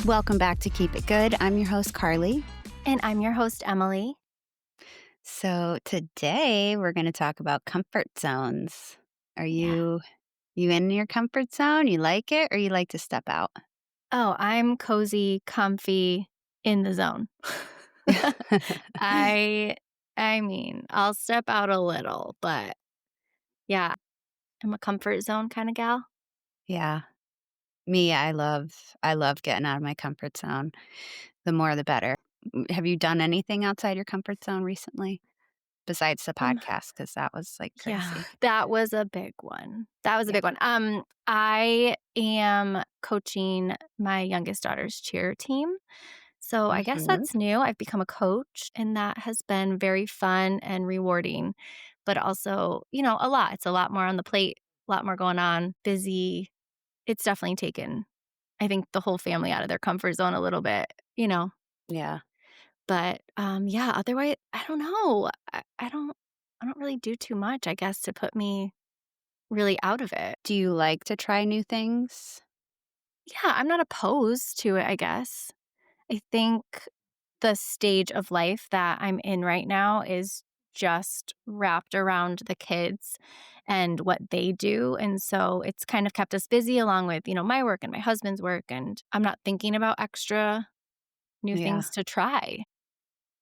Welcome back to Keep It Good. I'm your host, Carly. And I'm your host, Emily. So today we're going to talk about comfort zones. Are Yeah. you in your comfort zone? You like it or you like to step out? Oh, I'm cozy, comfy, in the zone. I I mean, I'll step out a little, but yeah, I'm a comfort zone kind of gal. Yeah. Me, I love getting out of my comfort zone. The more the better. Have you done anything outside your comfort zone recently besides the Um, podcast cuz that was like yeah, crazy. that was a big one. That was a Yeah. big one. I am coaching my youngest daughter's cheer team. So I guess Mhm. that's new. I've become a coach, and that has been very fun and rewarding, but also, a lot. It's a lot more on the plate, a lot more going on, busy. It's definitely taken, I think, the whole family out of their comfort zone a little bit. Yeah. But yeah, otherwise, I don't know. I don't really do too much, I guess, to put me really out of it. Do you like to try new things? Yeah, I'm not opposed to it, I guess. I think the stage of life that I'm in right now is just wrapped around the kids and what they do. And so it's kind of kept us busy along with, my work and my husband's work. And I'm not thinking about extra new Yeah. things to try.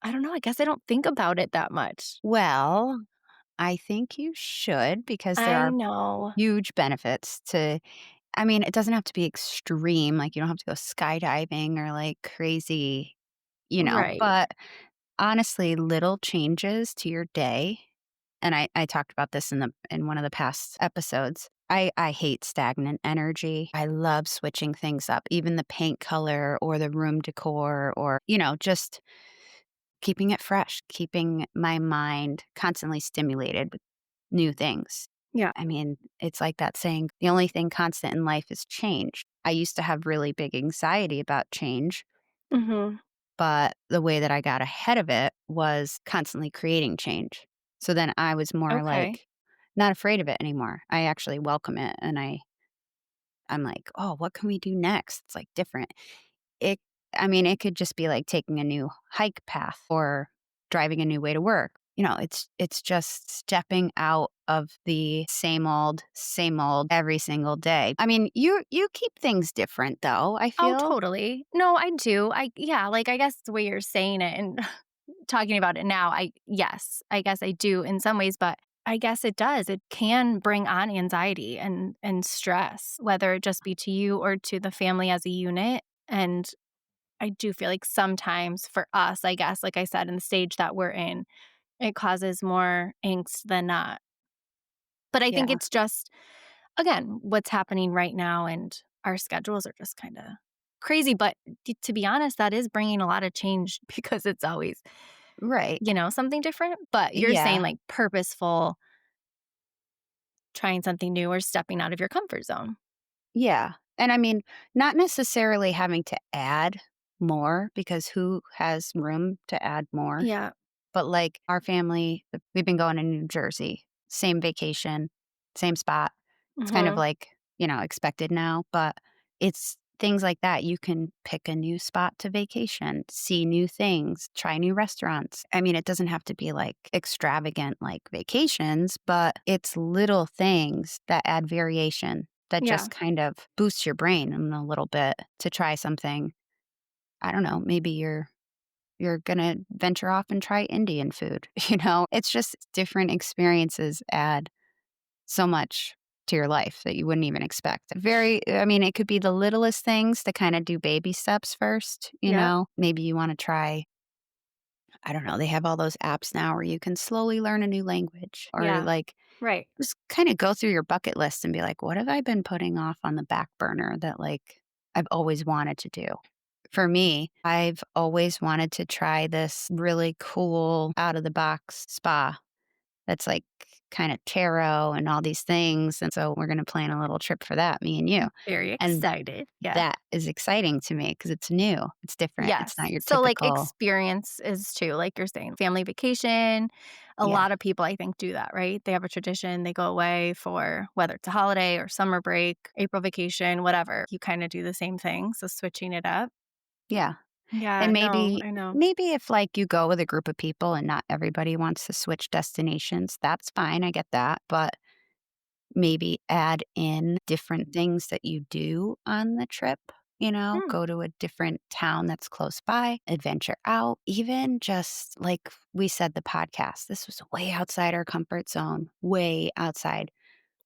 I don't know. I guess I don't think about it that much. Well, I think you should because there I are know. huge benefits to I mean, it doesn't have to be extreme, like, you don't have to go skydiving or, like, crazy, Right. but honestly, little changes to your day and I talked about this in one of the past episodes. I hate stagnant energy. I love switching things up, even the paint color or the room decor or, just keeping it fresh, keeping my mind constantly stimulated with new things. Yeah. I mean, it's like that saying, the only thing constant in life is change. I used to have really big anxiety about change, Hmm. but the way that I got ahead of it was constantly creating change. So then I was more Okay. like not afraid of it anymore. I actually welcome it and I'm like, "Oh, what can we do next?" It's like different. It I mean, it could just be like taking a new hike path or driving a new way to work. It's just stepping out of the same old every single day. I mean, you keep things different though, I Oh, feel. totally. No, I do. Yeah, like I guess the way you're saying it and talking about it now, yes, I guess I do in some ways, but I guess it does. It can bring on anxiety and stress, whether it just be to you or to the family as a unit. And I do feel like sometimes for us, I guess, like I said, in the stage that we're in, it causes more angst than not. But I think Yeah. it's just, again, what's happening right now, and our schedules are just kind of crazy. But to be honest, that is bringing a lot of change because it's always Right. something different, but you're saying Yeah. like purposeful, trying something new or stepping out of your comfort zone. Yeah. And I mean, not necessarily having to add more because who has room to add more? Yeah. But, like, our family, we've been going to New Jersey, same vacation, same spot. It's kind of Mhm. like, expected now, but it's things like that. You can pick a new spot to vacation, see new things, try new restaurants. I mean, it doesn't have to be, like, extravagant, like, vacations, but it's little things that add variation that Yeah. just kind of boosts your brain in a little bit to try something. I don't know, maybe you're gonna venture off and try Indian food, It's just different experiences add so much to your life that you wouldn't even expect. I mean, it could be the littlest things to kinda do baby steps first, Yeah. Maybe you wanna try I don't know, they have all those apps now where you can slowly learn a new language or, Yeah. like, Right. just kinda go through your bucket list and be like, "What have I been putting off on the back burner that, like, I've always wanted to do?" For me, I've always wanted to try this really cool out of the box spa that's like kind of tarot and all these things. And so we're going to plan a little trip for that, me and you. Very And excited. Yeah. that is exciting to me because it's new, it's different, it's not Yes. your So, like, typical. experience is too, like you're saying, family vacation. A Yeah. lot of people, I think, do that, right? They have a tradition. They go away for whether it's a holiday or summer break, April vacation, whatever. You kind of do the same thing. So, switching it up. Yeah. Yeah, And no, maybe I know. maybe if, like, you go with a group of people and not everybody wants to switch destinations, that's fine, I get that, but maybe add in different things that you do on the trip, Hmm. go to a different town that's close by, adventure out, even just like we said, the podcast. This was way outside our comfort zone, way outside.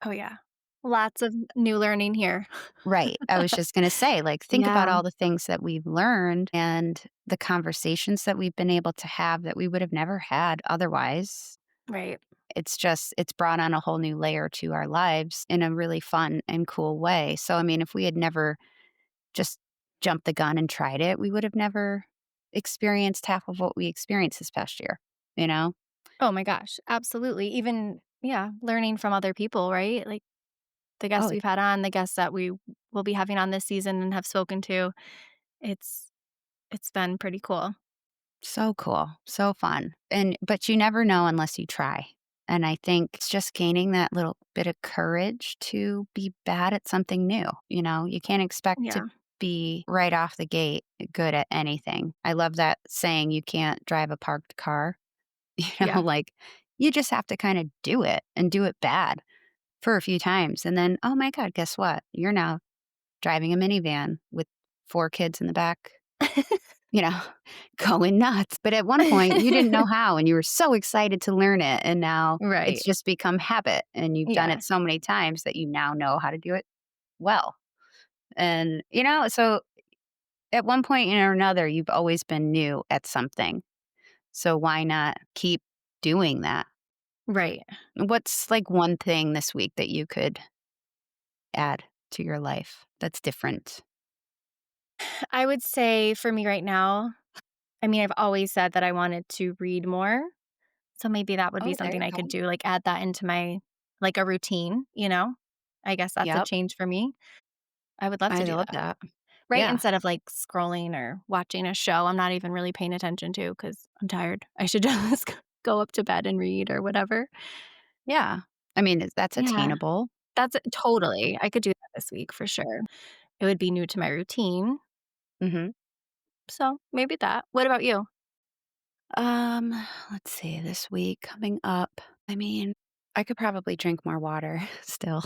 Oh, yeah. Lots of new learning here. Right. I was just going to say, like, think about Yeah, all the things that we've learned and the conversations that we've been able to have that we would have never had otherwise. right. It's brought on a whole new layer to our lives in a really fun and cool way. So, I mean, if we had never just jumped the gun and tried it, we would have never experienced half of what we experienced this past year, you know? Oh my gosh, absolutely. Even, yeah, learning from other people, right? Like the guests Oh, we've had on, the guests that we will be having on this season and have spoken to. It's it's been pretty cool. so cool, so fun. But you never know unless you try. And I think it's just gaining that little bit of courage to be bad at something new. You can't expect to Yeah. be right off the gate good at anything. I love that saying, you can't drive a parked car. Yeah. Like, you just have to kind of do it and do it bad for a few times. And then, oh my God, guess what? You're now driving a minivan with 4 kids in the back, you know, going nuts. But at one point, you didn't know how and you were so excited to learn it. And now it's Right. just become habit and you've done Yeah. it so many times that you now know how to do it well. And, so at one point or another, you've always been new at something. So why not keep doing that? Right. What's like one thing this week that you could add to your life that's different? I would say for me right now, I mean, I've always said that I wanted to read more. So maybe that would be Oh, there something you I go. could do, like add that into my like a routine, you know? I guess that's a Yep. change for me. I would love to I do love that. that. Right, Yeah. instead of, like, scrolling or watching a show I'm not even really paying attention to because 'cause I'm tired. I should just go up to bed and read or whatever. Yeah. I mean, that's Yeah, attainable. that's it totally. I could do that this week for sure. It would be new to my routine, Mhm. so maybe that. What about you? Um, let's see, this week coming up, I mean, I could probably drink more water still.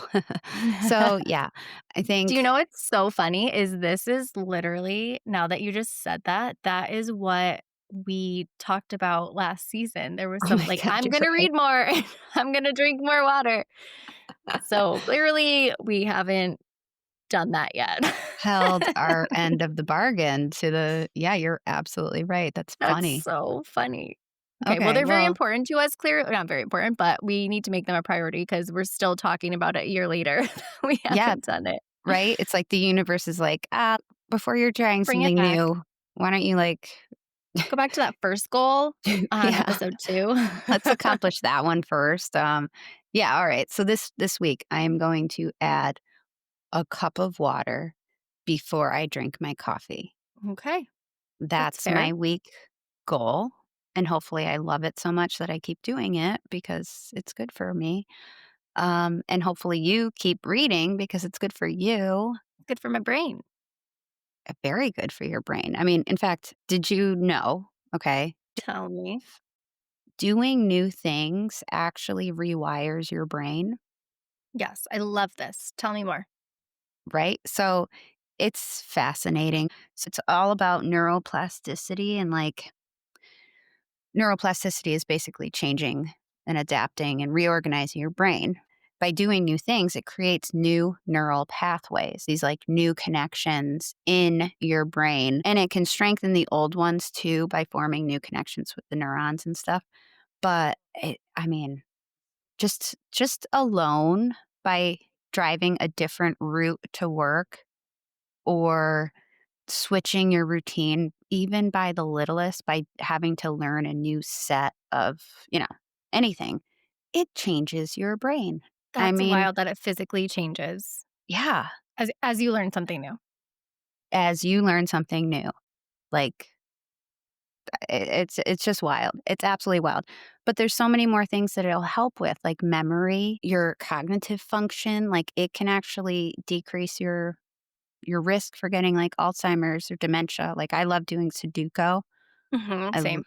So, yeah, I Do you think know what's so funny is this is literally now that you just said that, that is what we talked about last season. There was oh some my like, god, "I'm you're gonna right. read more. I'm gonna drink more water." So, clearly, we haven't done that yet. Held our end of the bargain to the yeah, you're absolutely right, that's That's funny. so funny. Okay, well, Okay, they're very well, important to us, clear not very important, but we need to make them a priority because 'cause we're still talking about it a year later. We yeah, haven't done it. right? It's like the universe is like, before you're trying Bring it something back. new, why don't you like Go back to that first goal on yeah, episode 2. let's accomplish that one first. Yeah, all right. So this week I am going to add a cup of water before I drink my coffee. Okay, that's That's fair. my week goal. And hopefully I love it so much that I keep doing it because it's good for me. And hopefully you keep reading because it's good for you. Good for my brain. Very good for your brain. I mean, in fact, did you know? Okay. Tell me. Doing new things actually rewires your brain, Yes, I love this. Tell me more. right? So it's fascinating. So it's all about neuroplasticity and like neuroplasticity is basically changing and adapting and reorganizing your brain. By doing new things, it creates new neural pathways, these like new connections in your brain. And it can strengthen the old ones too by forming new connections with the neurons and stuff. But I mean, just alone by driving a different route to work or switching your routine even by the littlest, by having to learn a new set of, anything, it changes your brain. I That's mean, wild that it physically changes yeah, as you learn something new. as you learn something new, like it's just wild. It's absolutely wild. But there's so many more things that it'll help with, like memory, your cognitive function, like it can actually decrease your your risk for getting like Alzheimer's or dementia. Like I love doing Sudoku. Mhm, I same.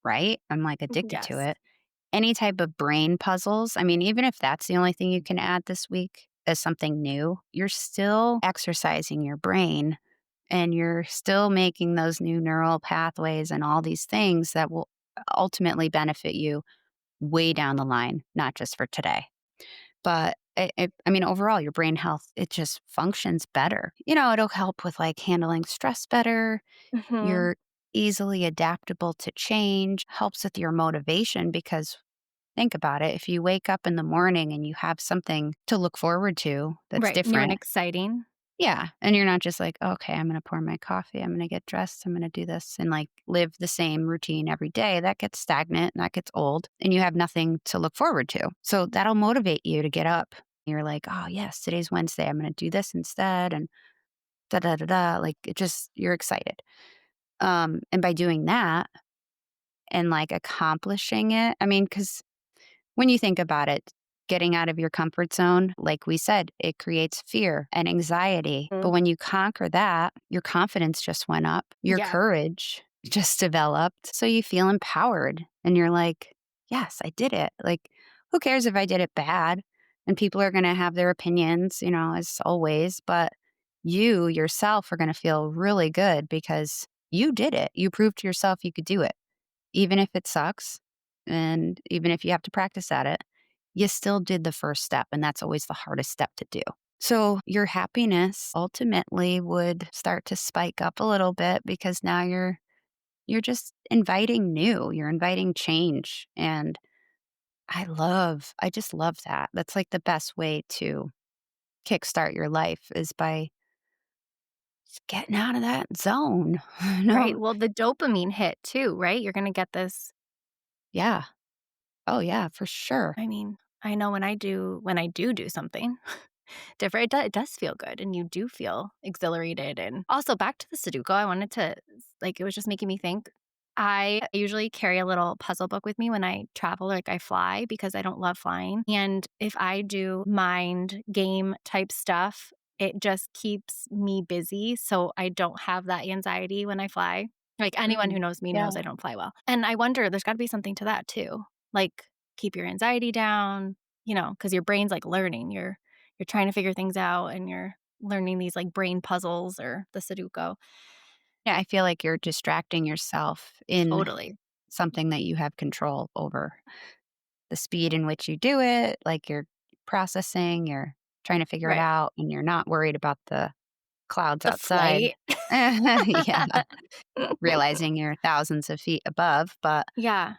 right? I'm like addicted to Yes. it. Any type of brain puzzles. I mean, even if that's the only thing you can add this week as something new, you're still exercising your brain and you're still making those new neural pathways and all these things that will ultimately benefit you way down the line, not just for today. But I mean, overall, your brain health, it just functions better. It'll help with like handling stress better. Mhm. You're easily adaptable to change, helps with your motivation because think about it. If you wake up in the morning and you have something to look forward to that's Right, new and different, exciting. yeah. And you're not just like, okay, I'm going to pour my coffee. I'm going to get dressed. I'm going to do this and like live the same routine every day. That gets stagnant and that gets old and you have nothing to look forward to. So that'll motivate you to get up. You're like, oh, yes, today's Wednesday. I'm going to do this instead. And da da da da. Like it just, you're excited. And by doing that and like accomplishing it, I mean, because when you think about it, getting out of your comfort zone, like we said, it creates fear and anxiety. But Mm. when you conquer that, your confidence just went up, your Yeah, courage just developed. So you feel empowered and you're like, yes, I did it. Like, who cares if I did it bad? And people are going to have their opinions, as always. But you yourself are going to feel really good because you did it. You proved to yourself you could do it. Even if it sucks and even if you have to practice at it, you still did the first step, and that's always the hardest step to do. So your happiness ultimately would start to spike up a little bit because now you're just inviting new, you're inviting change, and I just love that. That's like the best way to kickstart your life is by just getting out of that zone. right. No. Well, the dopamine hit too, right? You're gonna get this. Yeah. Oh yeah, for sure. I mean, I know when I do something different, it does feel good, and you do feel exhilarated, and also back to the Sudoku, I wanted to like, it was just making me think. I usually carry a little puzzle book with me when I travel, like, I fly because I don't love flying, and if I do mind game type stuff, it just keeps me busy, so I don't have that anxiety when I fly. Like, anyone who Mm, knows me knows yeah. I don't fly well, and I wonder there's gotta be something to that too. Like, keep your anxiety down, because your brain's, like, learning. You're trying to figure things out and you're learning these like brain puzzles or the Sudoku. Yeah, I feel like you're distracting yourself in Totally. something that you have control over. The speed in which you do it, like you're processing, you're trying to figure it Right. out, and you're not worried about the clouds The outside. flight. Yeah, realizing you're thousands of feet above, but Yeah.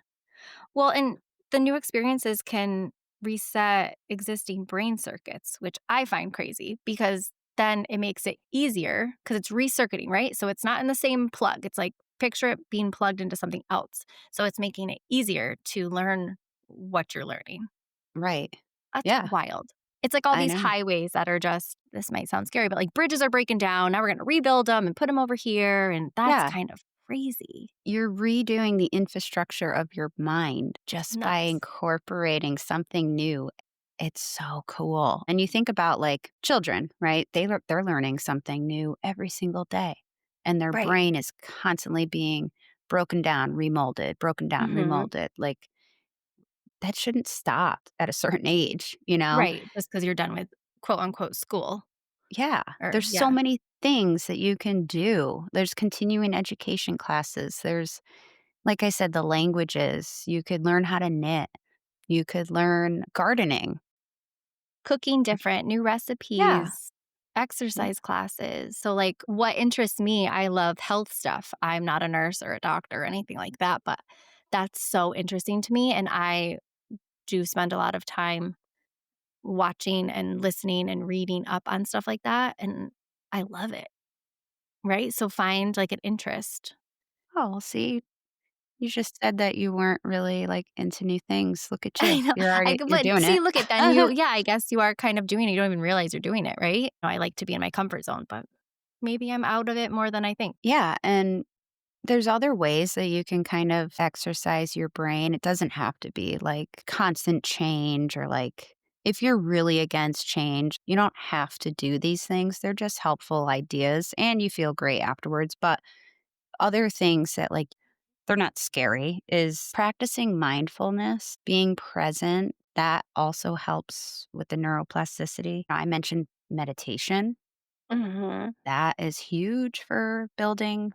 Well, and the new experiences can reset existing brain circuits, which I find crazy because then it makes it easier because it's recircuiting, right? So it's not in the same plug. It's like picture it being plugged into something else. So it's making it easier to learn what you're learning. right. That's Yeah, wild. It's like all I these know. highways that are just this might sound scary, but like bridges are breaking down. Now we're gonna rebuild them and put them over here, and that's Yeah. kind of crazy. You're redoing the infrastructure of your mind just by Nuts. incorporating something new. It's so cool. And you think about like children, right? They're learning something new every single day. And their Right. brain is constantly being broken down, Mhm. remolded. Like that shouldn't stop at a certain age, you know? Right, just because 'cause you're done with quote unquote "school" Yeah. or There's so yeah. many things that you can do. There's continuing education classes. There's like I said, the languages, you could learn how to knit, you could learn gardening. Cooking different, new Yeah, recipes, yeah. exercise classes. So, like, what interests me, I love health stuff. I'm not a nurse or a doctor or anything like that, but that's so interesting to me, and I do spend a lot of time watching and listening and reading up on stuff like that, and I love it, right? So find, like, an interest. Oh, well, see, you just said that you weren't really, like, into new things. Look at you. I know, You're but doing see, it. look at then you yeah, I guess you are kind of doing it, you don't even realize you're doing it, right? I like to be in my comfort zone, but maybe I'm out of it more than I think. Yeah, and there's other ways that you can kind of exercise your brain. It doesn't have to be, like, constant change or, like If you're really against change, you don't have to do these things. They're just helpful ideas and you feel great afterwards. But other things that like they're not scary is practicing mindfulness, being present. That also helps with the neuroplasticity. I mentioned meditation. Mhm. That is huge for building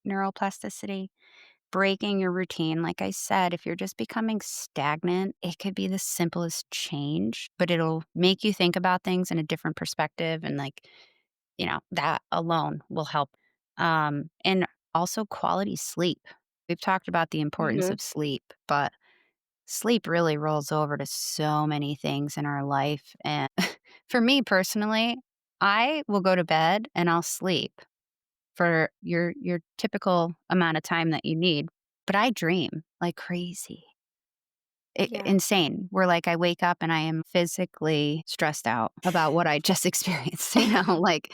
neuroplasticity. Breaking your routine, like I said, if you're just becoming stagnant, it could be the simplest change, but it'll make you think about things in a different perspective. And, like, that alone will help. And also quality sleep. We've talked about the importance Mhm. of sleep, but sleep really rolls over to so many things in our life. And for me personally, I will go to bed and I'll sleep for your typical amount of time that you need, but I dream like crazy. Yeah. Insane. Where, like, I wake up and I am physically stressed out about what I just experienced, like,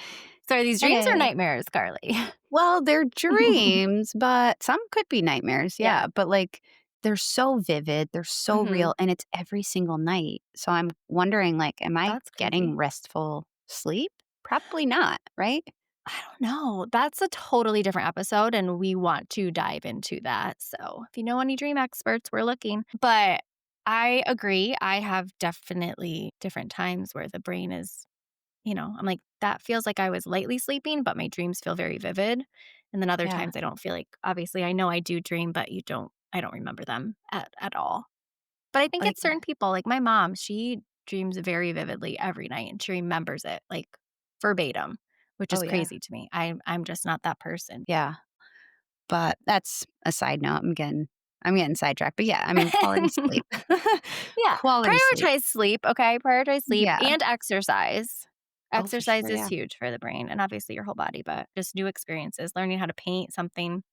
So are these dreams or "Okay." nightmares, Carly? Well, they're dreams, but some could be nightmares, Yeah. yeah, but, like, they're so vivid, they're so Mhm. real, and it's every single night. So I'm wondering, like, am I That's getting crazy. restful sleep? Probably not, right? I don't know. That's a totally different episode, and we want to dive into that. So, if you know any dream experts, we're looking. But I agree. I have definitely different times where the brain is, I'm like, that feels like I was lightly sleeping, but my dreams feel very vivid. And then other Yeah. times I don't feel like, obviously, I know I do dream, but I don't remember them at all. But I think Like it's certain people, like my mom, she dreams very vividly every night and she remembers it like verbatim, which oh, is yeah. crazy to me. I'm just not that person. Yeah. But that's a side note. I'm getting sidetracked. But yeah, I mean, quality sleep. Yeah, Quality sleep. prioritize sleep, okay? Prioritize sleep Yeah. and exercise. Oh, for Exercise sure. is Yeah. huge for the brain and obviously your whole body, but just new experiences, learning how to paint something.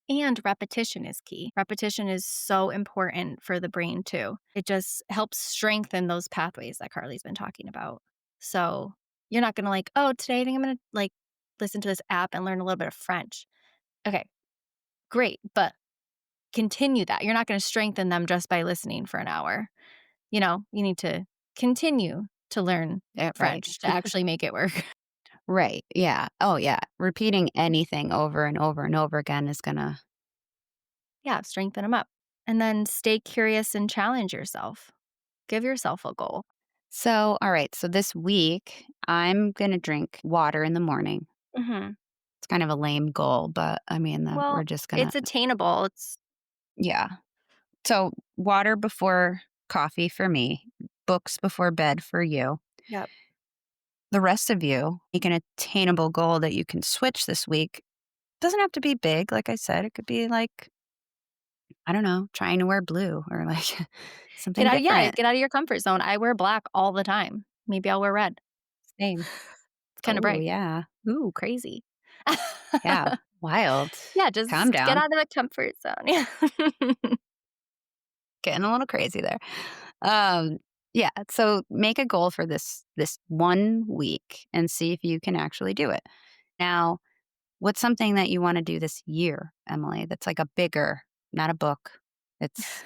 And repetition is key. Repetition is so important for the brain too. It just helps strengthen those pathways that Carly's been talking about. So you're not gonna like, oh, today I think I'm gonna like listen to this app and learn a little bit of French. Okay, great. But continue that. You're not gonna strengthen them just by listening for an hour. You need to continue to learn Yeah. Right. French to actually make it work. Right. Yeah. Oh, yeah. Repeating anything over and over and over again is going to. Yeah, strengthen them up. And then stay curious and challenge yourself. Give yourself a goal. So, all right. So this week, I'm going to drink water in the morning. Mhm. It's kind of a lame goal, but I mean, we're Well, just going to, it's attainable. yeah. So, water before coffee for me, books before bed for you. Yep. The rest of you, make an attainable goal that you can switch this week. Doesn't have to be big, like I said. It could be like, I don't know, trying to wear blue or like something different. Get out of your comfort zone. I wear black all the time. Maybe I'll wear red. Same. It's kinda Oh, bright. yeah. Ooh, crazy. Yeah. Wild. Yeah, Calm just get down. out of the comfort zone. Yeah. Getting a little crazy there. Um, yeah. So make a goal for this 1 week and see if you can actually do it. Now, what's something that you want to do this year, Emily? That's like a bigger, not a book. It's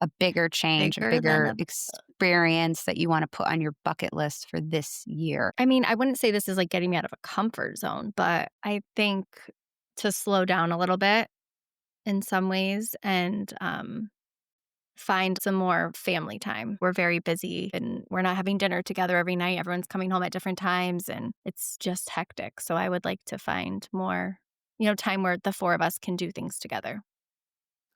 a bigger change, a Bigger than bigger a experience that you want to put on your bucket list for this year. I mean, I wouldn't say this is, like, getting me out of a comfort zone, but I think to slow down a little bit in some ways and, find some more family time. We're very busy and we're not having dinner together every night. Everyone's coming home at different times and it's just hectic. So I would like to find more, time where the four of us can do things together.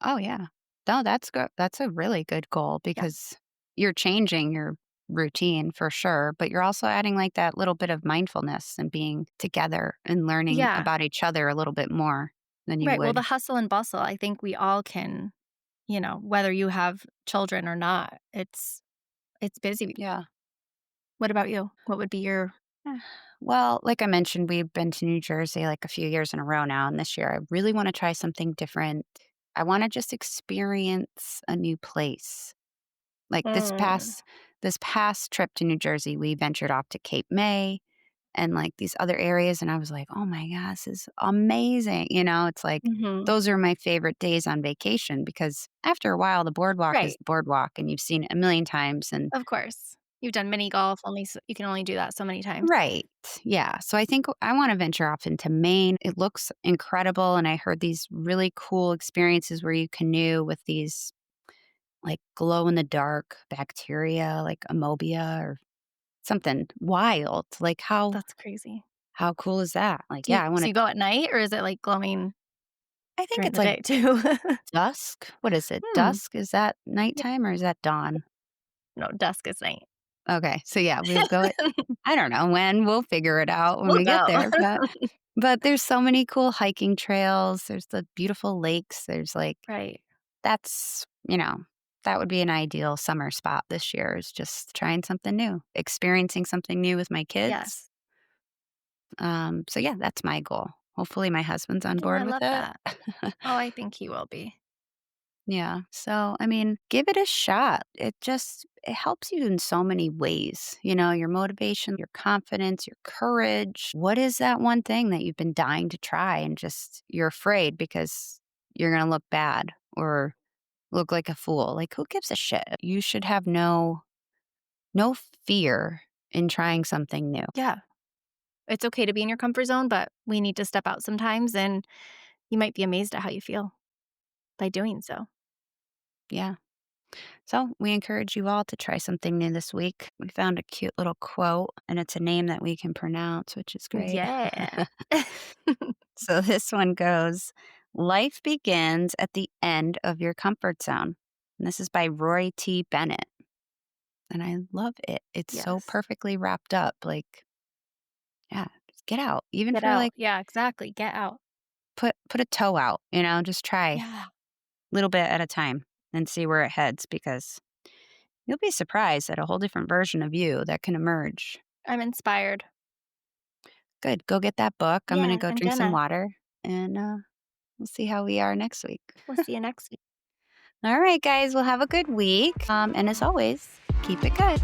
Oh, yeah. No, that's good. That's a really good goal Yeah. because you're changing your routine for sure, but you're also adding like that little bit of mindfulness and being together and learning Yeah. about each other a little bit more than you Right. Well, the would. hustle and bustle, I think we all can, whether you have children or not, it's busy. Yeah. What about you? What would be your Eh, Well, like I mentioned, we've been to New Jersey like a few years in a row now. And this year, I really want to try something different. I want to just experience a new place. Like Mm. this past trip to New Jersey, we ventured off to Cape May. and, like, these other areas, and I was like, "Oh my god, this is amazing." It's like Mhm. those are my favorite days on vacation because after a while, the boardwalk is Right. the boardwalk, and you've seen it a million times and Of course. You've done mini golf, only you can only do that so many times. right. Yeah. So I think I wanna venture off into Maine. It looks incredible, and I heard these really cool experiences where you canoe with these, like, glow in the dark bacteria, like amobia or something wild. Like, That's crazy. how cool is that? Like, yeah, I So wanna you go at night, or is it, like, glowing I think during it's the like day too? dusk. What is it? Hmm. Dusk? Is that Yeah. nighttime or is that dawn? No, dusk is night. Okay. So, yeah, we'll go at I don't know when, we'll figure it out when We'll we get go. there, but there's so many cool hiking trails, there's the beautiful lakes, there's, like Right. that's that would be an ideal summer spot this year is just trying something new, experiencing something new with my kids. Yes. So, yeah, that's my goal. Hopefully, my husband's on Oh, I board with love it. that. Oh, I think he will be. Yeah. So, I mean, give it a shot. It helps you in so many ways. Your motivation, your confidence, your courage. What is that one thing that you've been dying to try and just you're afraid because you're going to look bad or look like a fool? Like who gives a shit? You should have no fear in trying something new. Yeah. It's okay to be in your comfort zone, but we need to step out sometimes, and you might be amazed at how you feel by doing so. Yeah. So, we encourage you all to try something new this week. We found a cute little quote, and it's a name that we can pronounce, which is great. Yeah. So, this one goes Life begins at the end of your comfort zone. And this is by Roy T. Bennett. And I love it. It's so Yes. perfectly wrapped up. Like, yeah, just get out. Even Get for out. like, Yeah, exactly. Get out. put a toe out, just try a Yeah. little bit at a time and see where it heads because you'll be surprised at a whole different version of you that can emerge. I'm inspired. Good. Go get that book. I'm gonna Yeah, go I'm drink some gonna. water, and, we'll see how we are next week. We'll see you next week. All right, guys. Well, have a good week. And as always, keep it good.